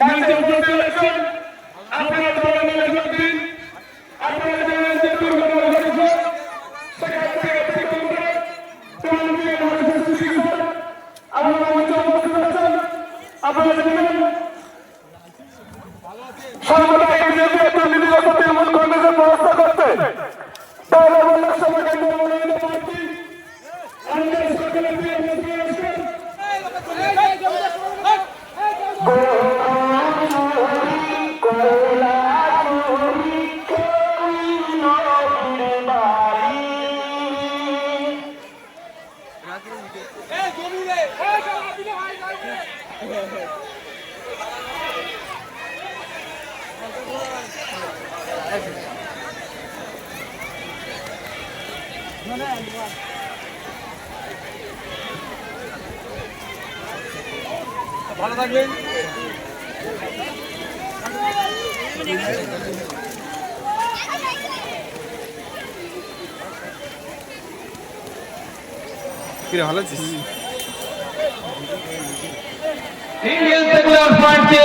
মঞ্চে উপস্থিত আছেন আপনারা দলে মিলে যোগ দিন। আপনারা জানেন যে দুর্ঘটনা ঘটেছে, সেখান থেকে অতিক্রম করে প্রাণপ্রিয় মানুষের চিকিৎসা আপনারা মঞ্চে উপস্থিত আছেন। আপনারা জানেন সর্বদাই বিজেপি একটা নির্দিষ্ট তৃণমূল কংগ্রেসের ব্যবস্থা করছে। তাহলে বলার সময় কেন্দ্র মনোনীত প্রার্থী আমাদের সকলের প্রিয় মন্ত্রী আছেন ভালো থাকবেন। কিরে ভালো আছিস? ইন্ডিয়ান সেকুলার ফ্রন্টকে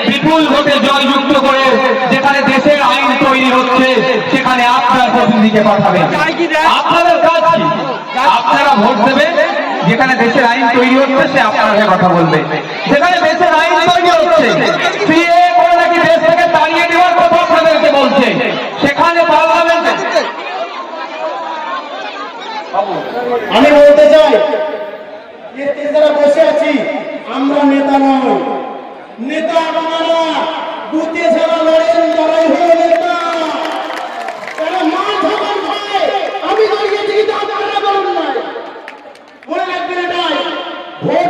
বিপুল ভোটে জয়যুক্ত করে যেখানে দেশের আইন তৈরি হচ্ছে সেখানে আপনার প্রতিনিধিকে পাঠাবেন। আপনাদের কাজ কি? আপনারা ভোট দেবেন, যেখানে দেশের আইন তৈরি হচ্ছে সে আপনাকে কথা বলবে। যেখানে দেশের আইন তৈরি হচ্ছে, সিএ করে নাকি দেশ থেকে তাড়িয়ে দেওয়ার কথা আপনাদেরকে বলছে, সেখানে পার্লামেন্টে আমি বলতে চাই যারা বসে আছি আমরা নেতা নয়, নেতা বানানো বুথে যারা লড়েন তারাই হলো নেতা। তারা মাঠ যখন হয় আমি দাঁড়িয়ে থেকে আপনারা বলুন না, মনে রাখবেন এটাই ভোট